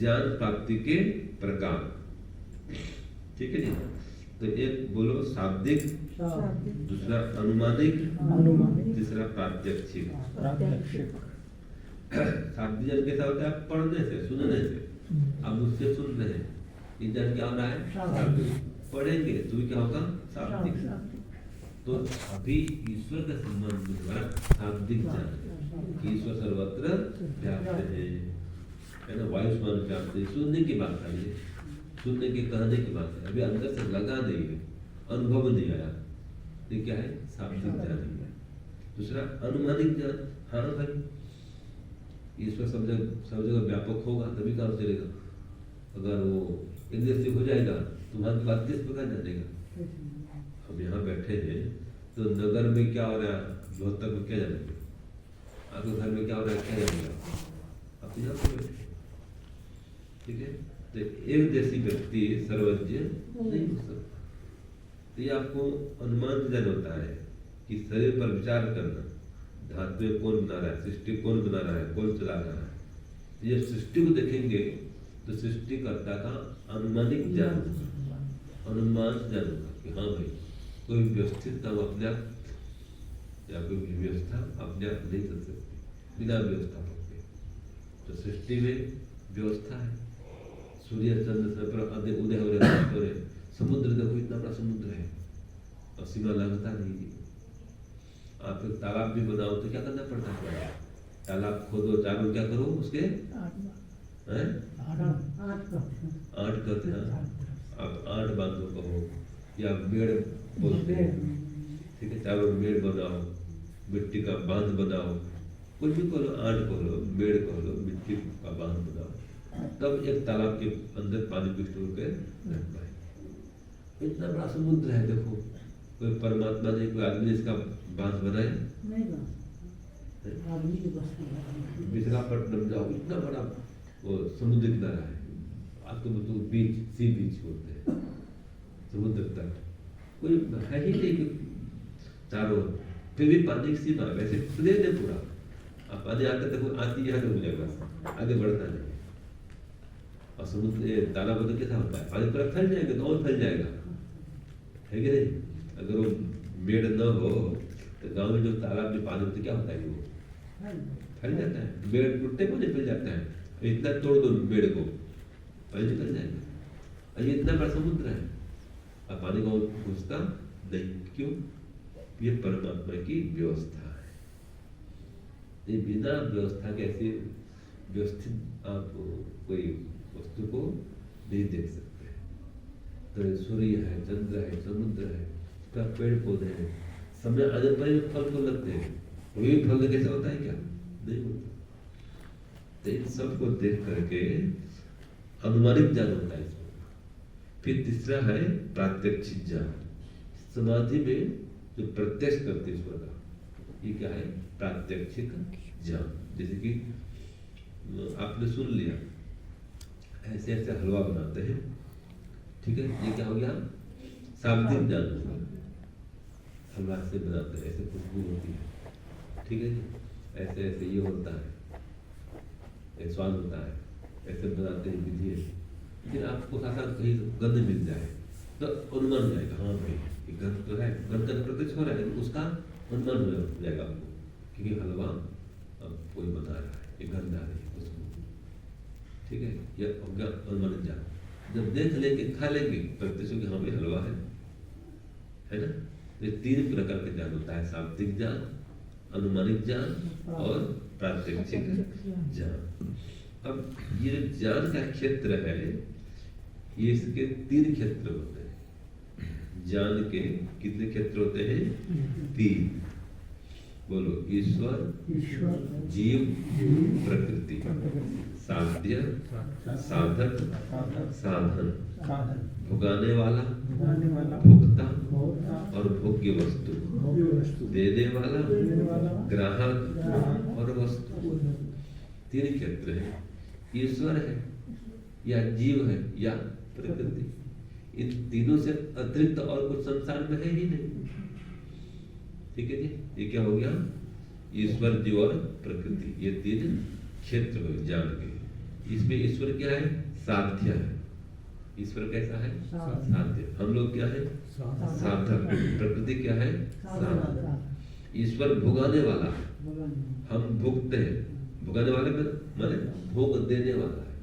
ज्ञान प्राप्ति के प्रकार, ठीक है जी। तो एक बोलो शाब्दिक, दूसरा अनुमानिक, तीसरा प्रात्यक्षिक। शाब्दिक ज्ञान कैसा होता है? पढ़ने से, सुनने से। अब मुझसे सुन रहे हैं, ये ज्ञान क्या हो रहा है? शाब्दिक। पढ़ेंगे तो भी क्या होगा? शाब्दिक। तो अभी ईश्वर का संबंध हुआ शाब्दिक ज्ञान। ईश्वर सर्वत्र व्याप्त है ना, वायुष्मान व्याप्त है। सुनने की बात आई है, सुनने के कहने की बात है, अभी अंदर से लगा नहीं है, अनुभव नहीं आया, ये क्या है? शाब्दिक ज्ञान है। दूसरा अनुमानिक ज्ञान, हाँ भाई ईश्वर सब जगह व्यापक होगा तभी काम चलेगा। अगर वो एक देश से हो जाएगा तो वहां की बात किस प्रकार जानेगा? हम यहाँ बैठे हैं तो नगर में क्या हो रहा है, रोहतक में क्या जानेंगे? आपके घर में क्या हो रहा है, क्या जानेगा? आप यहाँ पे बैठे, ठीक है। तो एक देशी व्यक्ति सर्वज्ञ नहीं हो सकता। तो ये आपको अनुमान ज्ञान होता है कि शरीर पर विचार करना, धातुएं कौन बना रहा है, सृष्टि कौन बना रहा है, कौन चला रहा है। तो ये सृष्टि को देखेंगे तो सृष्टिकर्ता का अनुमानिक ज्ञान, अनुमान ज्ञान होगा कि हाँ भाई कोई व्यवस्थित काम अपने आप या कोई व्यवस्था अपने आप नहीं कर सकती बिना व्यवस्थापक के। तो सृष्टि में व्यवस्था है। सूर्य चंद्र पर उदय हो रहे, समुद्र देखो इतना बड़ा समुद्र है और सीमा लगता नहीं। आप एक तालाब भी बनाओ तो क्या करना पड़ता है? तालाब खोदो, चारों क्या करो उसके 8 करते हैं। आप 8 बांधो कहो या मेड़ बोलते हैं, ठीक है। चारों मेड़ बनाओ, मिट्टी का बांध बनाओ, कुछ भी करो, 8 करो, मेड़ करो, मिट्टी का बांध बनाओ, तब एक तालाब के अंदर पानी को स्टोर कर रख पाए। इतना बड़ा समुद्र है, देखो कोई परमात्मा ने, कोई आदमी इसका बांध बनाया नहीं। विशाखापट्टनम जाओ, इतना बड़ा वो समुद्र किनारा है, आपको तो बीच, सी बीच बोलते हैं, समुद्र तट कोई है ही नहीं चारों, फिर भी पानी की सीमा वैसे प्लेन है पूरा। आप पानी आकर देखो, आती यहाँ डूब जाएगा, आगे बढ़ता नहीं। और समुद्र तालाब तो कैसा होता है, पानी पूरा फैल जाएगा तो और फैल जाएगा, है कि नहीं? अगर वो मेड़ न हो तो गांव में जो तालाब में पानी होता क्या होता है, वो फैल जाता है, मेड़ टूटते पानी फैल जाता है। इतना तोड़ दो मेड़ को, पानी निकल जाएगा। और ये इतना बड़ा समुद्र है और पानी को घुसता नहीं, क्यों? ये परमात्मा की व्यवस्था है। ये बिना व्यवस्था के ऐसे व्यवस्थित आप कोई वस्तु को नहीं देख सकते। तो सूर्य है, चंद्र है, समुद्र है, पेड़ पौधे हैं, समय आने पर फल को लगते हैं, वही फल कैसा होता है क्या? नहीं होता। तो इन सबको देख करके अनुमानिक ज्ञान होता है इसमें। फिर तीसरा है प्रात्यक्षिक ज्ञान, समाधि में जो प्रत्यक्ष करते ईश्वर का, ये क्या है? प्रात्यक्षिक ज्ञान। जैसे कि आपने सुन लिया, ऐसे ऐसे हलवा बनाते हैं, ठीक है, ये क्या हो गया? शाब्दिक ज्ञान हो गया। हलवा से बनाते हैं, ऐसे खुशबू होती है, ठीक है जी, ऐसे ऐसे ये होता है, स्वाद होता है, ऐसे बनाते हैं, विधि है। लेकिन आपको साथ साथ कहीं गंध मिल जाए तो अनुमान हो जाएगा, हाँ भाई ये गंध तो है, गंध का प्रत्यक्ष हो रहा है, लेकिन उसका अनुमान हो जाएगा आपको, क्योंकि हलवा अब कोई बना रहा है, ये गंध आ रही है उसको, ठीक है, यह हो गया अनुमान ज्ञान। जब देख लेंगे, खा लेंगे, प्रत्यक्ष कि हाँ भाई हलवा है ना। ये 3 प्रकार का ज्ञान होता है, शाब्दिक ज्ञान, अनुमानिक ज्ञान और प्रात्यक्षिक ज्ञान। अब ये ज्ञान का क्षेत्र है, ये इसके 3 क्षेत्र होते हैं। ज्ञान के कितने क्षेत्र होते हैं? 3। बोलो, ईश्वर, जीव, प्रकृति, साध्य, साधक, साधन, भुगाने वाला, भोक्ता और भोग्य वस्तु, देने वाला, ग्राहक और वस्तु। 3 क्षेत्र है। ईश्वर है या जीव है या प्रकृति, इन तीनों से अतिरिक्त और कुछ संसार में है ही नहीं, ठीक है जी। ये क्या हो गया? ईश्वर, जीव और प्रकृति, ये 3 क्षेत्र हो ज्ञान के। इसमें ईश्वर क्या है? साध्य है। ईश्वर कैसा है? साध्य। हम लोग क्या है? साधक। प्रकृति क्या है? साधक। ईश्वर भुगाने वाला है, हम भुगते हैं। भुगाने वाले माने भोग देने वाला है,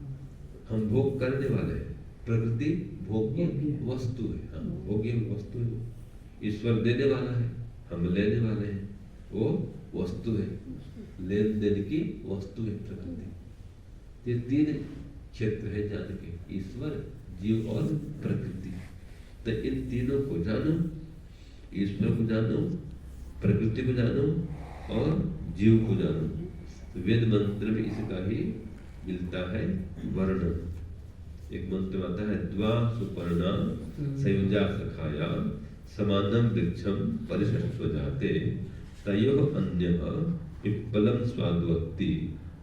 हम भोग करने वाले हैं। प्रकृति भोग्य वस्तु है, हम भोग्य वस्तु है। ईश्वर देने वाला है, हम लेने वाले हैं। वो वस्तु है, लेन देन की वस्तु है प्रकृति। ये तीन क्षेत्र है जान के, ईश्वर, जीव और प्रकृति। तो इन तीनों को जानो, ईश्वर को जानो, प्रकृति को जानो और जीव को जानो। तो वेद मंत्र में इसका ही मिलता है वर्णन। एक मंत्र आता है, द्वा सुपर्णा संयुजा सखाया समानम वृक्षम परिषस्व जाते तयोः अन्यः पिप्पलम स्वादवत्ति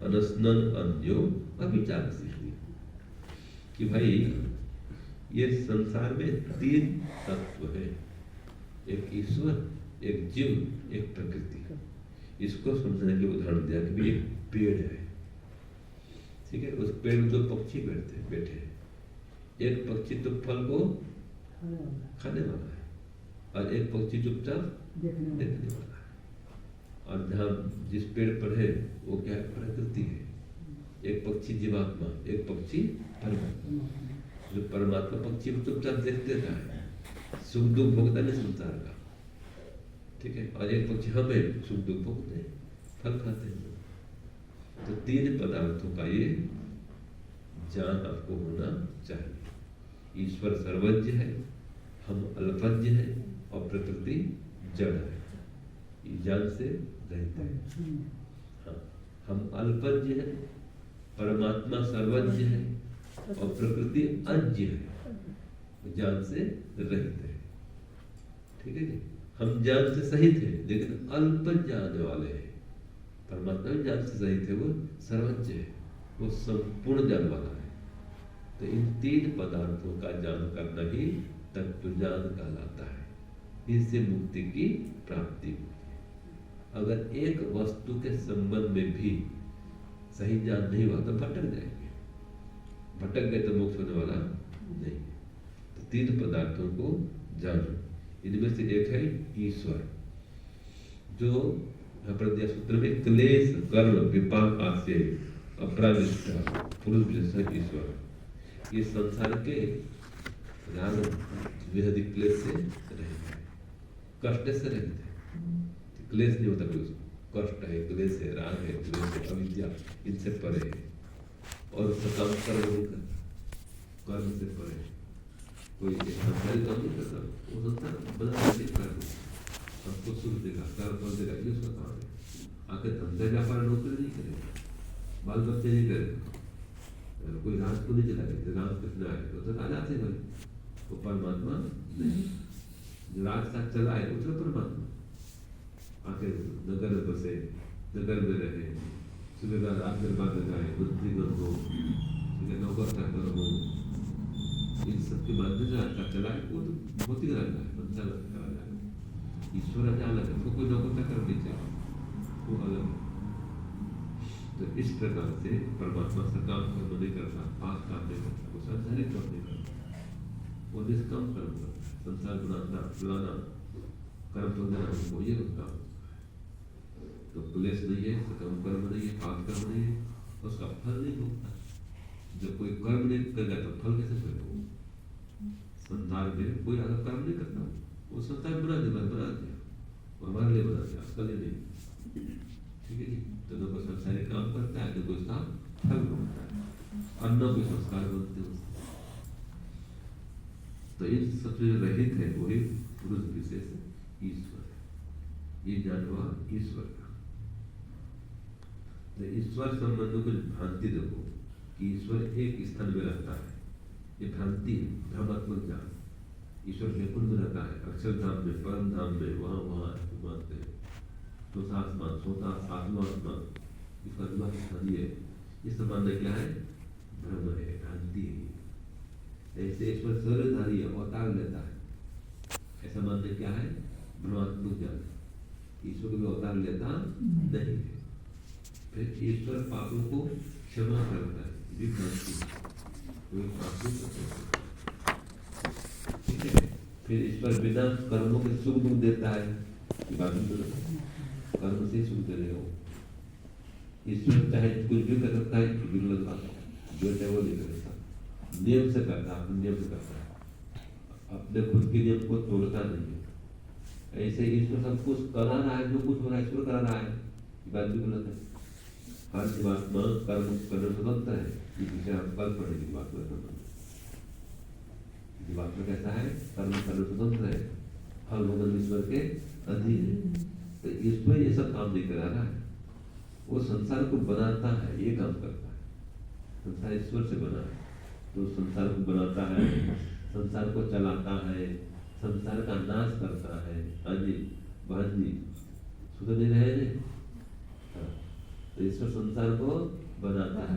अनस्नन अन्यो अभिचारसी। कि भाई ये संसार में तीन तत्व है, एक ईश्वर, एक जीव, एक प्रकृति। इसको समझने के उदाहरण दिया कि एक पेड़ है, ठीक है, उस पेड़ में दो पक्षी बैठे हैं। एक पक्षी तो फल को खाने वाला है और एक पक्षी चुपचाप देखने वाला है। और जहाँ जिस पेड़ पर है वो क्या है? प्रकृति है। एक पक्षी जीवात्मा, एक पक्षी परमात्मा। जो परमात्मा पक्षी को चुपचाप देखते रहता है, सुख दुख भोगता नहीं संसार का, ठीक है। और एक पक्षी हम है, सुख दुख भोगते हैं, फल खाते हैं। तो तीन पदार्थों का ये ज्ञान आपको होना चाहिए। ईश्वर सर्वज्ञ है, हम अल्पज्ञ है और प्रकृति जड़ है। ये ज्ञान से रहित है। हाँ, हम अल्पज्ञ है, परमात्मा सर्वज्ञ है और प्रकृति अज्ञ है, ज्ञान से रहित है, ठीक है जी। हम ज्ञान से सहित है लेकिन अल्प ज्ञान वाले हैं। परमात्मा ज्ञान से सहित है, वो सर्वज्ञ है, वो संपूर्ण ज्ञान वाला है। तो इन तीन पदार्थों का ज्ञान करना ही तत्व ज्ञान कहलाता है। इससे मुक्ति की प्राप्ति होती है। अगर एक वस्तु के संबंध में भी सही ज्ञान नहीं हुआ तो भटक जाएंगे। भटक गए तो मोक्ष होने वाला नहीं है। तो तीन पदार्थों को जानो। इनमें से एक है ईश्वर, जो यहाँ पर दिया सूत्र में, क्लेश कर्म विपाक आशय अपरानिष्ठा पुरुष विशेष ईश्वर। ये संसार के राग बेहद क्लेश से रहित है, कष्ट से रहित है। क्लेश नहीं होता कोई, कष्ट है, क्लेश है, राग है, क्लेश है, अविद्या, इनसे परे है। और सकाम कर्म नहीं करता, कर्म से परे। कोई संसारी काम नहीं करता, वो संसार बना नहीं करता, सबको सुख देगा, कर्म देगा, ये उसका काम है। आके धंधे व्यापार नौकरी नहीं करेगा, बाल बच्चे नहीं करेगा, कोई राज को नहीं चलाएगा। राज कितना है तो राजा से भाई, वो परमात्मा नहीं। जो राज साथ चला है वो तो परमात्मा। आके नगर में बसे, नगर में रहे, सुबह रात गरबा लगाए, मंत्री बन हो, नौकर चाकर हो, इन सबके माध्यम से राज चलाए, वो तो भौतिक राजा है, मंत्र राजा है। ईश्वर राजा अलग है, कोई नौकर चाकर नहीं चाहिए, वो अलग है। तो इस प्रकार से परमात्मा सकाम कर्म नहीं करता, पाप काम नहीं करता, वो संसारिक कर्म नहीं करता, वो निष्काम कर्म करता है। संसार बनाना, बुलाना, कर्म तो देना, वो ये उसका। तो क्लेश नहीं है, सकाम कर्म नहीं है, पाप कर्म नहीं है, उसका फल नहीं भोगता। जब कोई कर्म नहीं करेगा तो फल कैसे मिलेगा? संसार में कोई अगर कर्म नहीं करता, वो संसार बना दिया, वो हमारे लिए बना दिया, उसका लिए नहीं, ठीक है जी। तो लोग संसारिक काम करता है तो उसका फल भोगता है, अन्नों के संस्कार बनते हैं। तो इन सबसे रहित है वही पुरुष विशेष ईश्वर है। ये ज्ञान हुआ ईश्वर का। तो ईश्वर संबंधों को भ्रांति देखो कि ईश्वर एक स्थान में रहता है, ये भ्रांति है, भ्रमात्मक ज्ञान। ईश्वर वैकुंठ में रहता है, अक्षरधाम में, परम धाम में, वहाँ मानते हैं। तो आसमान, सोता सातवां आसमान, इसका दिमाग स्थानीय है। इस मानना क्या है? भ्रम है, भ्रांति है। ऐसे ईश्वर सर्वधारी है, अवतार लेता है, ऐसा मानना क्या है? भ्रमात्मक ज्ञान। ईश्वर को भी अवतार लेता नहीं है। फिर ईश्वर पापों को क्षमा करता है, भी भ्रांति कोई प्राप्ति नहीं होती। ठीक है, फिर ईश्वर बिना कर्मों के सुख दुख देता है, ये बात भी तो कर्म से सुख दे रहे हो। ईश्वर चाहे कुछ भी कर सकता है, बिगड़ बात है, जो चाहे वो नहीं कर सकता, नियम से करता है, अपने नियम से करता है, अपने खुद के नियम को तोड़ता नहीं है। ऐसे ईश्वर सब कुछ करा रहा है, जो कुछ हो रहा है ईश्वर करा रहा है, ये बात भी गलत है। हर जीवात्मा कर्म करने स्वतंत्र है, ये विषय हम कल पढ़ेंगे जीवात्मा का। जीवात्मा कैसा है, कर्म करने स्वतंत्र है, फल भोगन ईश्वर के अधीन है। तो ईश्वर ये सब काम नहीं करा रहा है, वो संसार को बनाता है, ये काम करता है। संसार ईश्वर से बना है, तो संसार को बनाता है, संसार को चलाता है, संसार का नाश करता है। हाँ जी बहन जी, सुन नहीं रहे जी? तो ईश्वर संसार को बनाता है,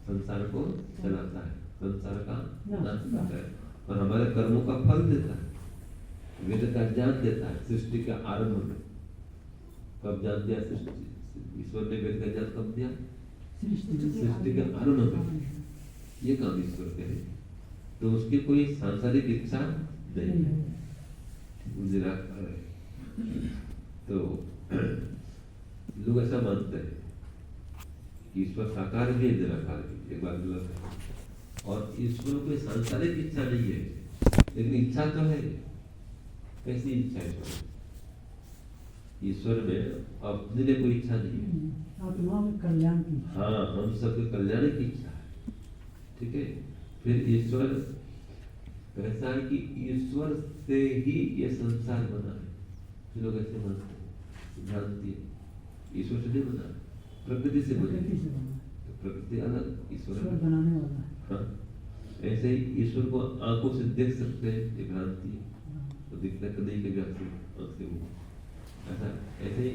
संसार को चलाता है, संसार का नाश करता है और हमारे कर्मों का फल देता है। वेद का ज्ञान देता है सृष्टि के आरंभ में। कब ज्ञान दिया सृष्टि? ईश्वर ने वेद का ज्ञान कब दिया? सृष्टि के आरंभ में। ये काम ईश्वर के है, तो उसकी कोई सांसारिक इच्छा नहीं है, निराकार है। तो लोग ऐसा मानते हैं कि ईश्वर साकार भी है, निराकार भी, एक बात गलत है। और ईश्वर को सांसारिक इच्छा नहीं है, लेकिन इच्छा तो है। कैसी इच्छा है ईश्वर में? अपने लिए कोई इच्छा नहीं है, आत्मा में कल्याण की। हाँ, हम सबके कल्याण की इच्छा है। ठीक है, फिर ईश्वर कैसा है कि ईश्वर से ही ये संसार बना है। लोग ऐसे मानते हैं, भ्रांति। ईश्वर से नहीं बना, प्रकृति से बना। तो प्रकृति अलग, ईश्वर बनाने वाला है। हाँ, ऐसे ही ईश्वर को आंखों से देख सकते हैं, ये भ्रांति है। तो दिखना नहीं के आंख से वो ऐसा। ऐसे ही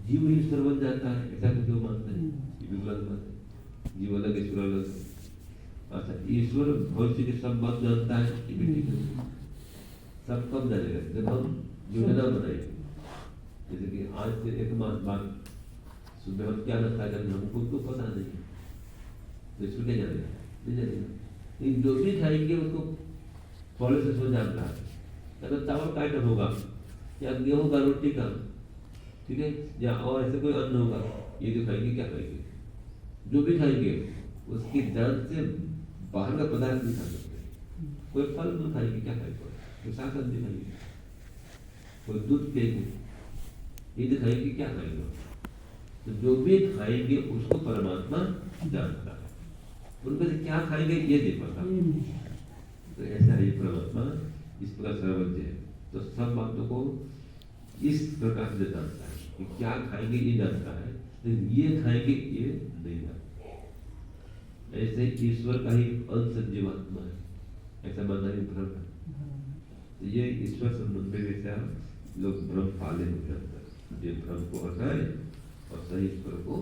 जीव ईश्वर बन जाता है, ऐसा कुछ लोग मानते हैं, ये भी गलत बात है। जीव अलग, ईश्वर अलग। अच्छा, ईश्वर भविष्य की सब बात जानता है, ये भी ठीक है। सब कब जानेगा? जब हम योजना बनाएंगे। जैसे कि आज से एक मास बाद सुबह हम क्या लगता है, हमको तो पता नहीं है, तो ईश्वर क्या जानेगा? नहीं जानेगा। जो भी खाएंगे उसको फॉलो से समझ आता है। अगर चावल का आइटम होगा या गेहूं का, रोटी का, ठीक है, या और ऐसे कोई अन्न होगा, ये जो खाएंगे क्या खाएंगे, जो भी खाएंगे उसकी जान से बाहर का पदार्थ नहीं खा सकते। कोई फल फूल खाएंगे, क्या खाएंगे, कोई साग सब्जी खाएंगे, कोई दूध पिएंगे, ये जो खाएंगे क्या खाएंगे। तो जो भी खाएंगे उसको परमात्मा जानता है, उनमें से क्या खाएंगे ये नहीं पता। तो ऐसा ही परमात्मा इस प्रकार सर्वज्ञ है, तो सब बातों को इस प्रकार से जानता है कि क्या खाएंगे ये जानता है, लेकिन ये खाएंगे ये नहीं जानता। ऐसे ईश्वर का ही अंश जीवात्मा है, ऐसा मानना ही भ्रम है। तो ये ईश्वर संबंधी जैसे लोग भ्रम पाले हुए अंदर, ये भ्रम को हटाए और सही ईश्वर को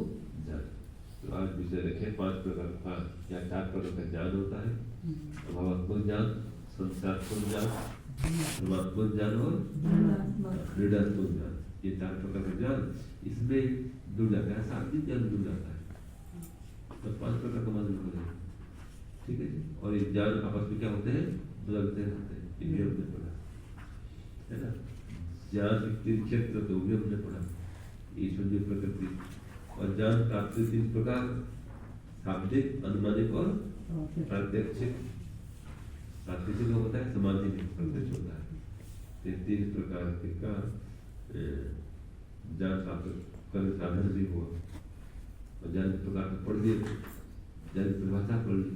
जाने। तो आज विषय रखे 5 प्रकार का या 4 प्रकार का ज्ञान होता है। भावात्मक ज्ञान, संसारात्मक ज्ञान, परमात्मक ज्ञान और क्रीडात्मक ज्ञान, ये 4 प्रकार का ज्ञान इसमें जुड़ जाता है। शाब्दिक ज्ञान जुड़ जाता है, तो 5 प्रकार का मान जुड़ जाए। ठीक है जी। और ये ज्ञान आपस में क्या होते हैं, बदलते रहते हैं, ये भी हमने पढ़ा है ना। ज्ञान क्षेत्र तो भी हमने पढ़ा, ईश्वर की प्रकृति। और ज्ञान प्राप्ति 3 प्रकार, शाब्दिक, अनुमानिक और प्रात्यक्षिक। प्रात्यक्षिक होता है समाधि में प्रत्यक्ष होता है। ये 3 प्रकार के का ज्ञान प्राप्त करने साधन भी हुआ। और ज्ञान प्रकार पढ़ लिए, ज्ञान परिभाषा पढ़ ली।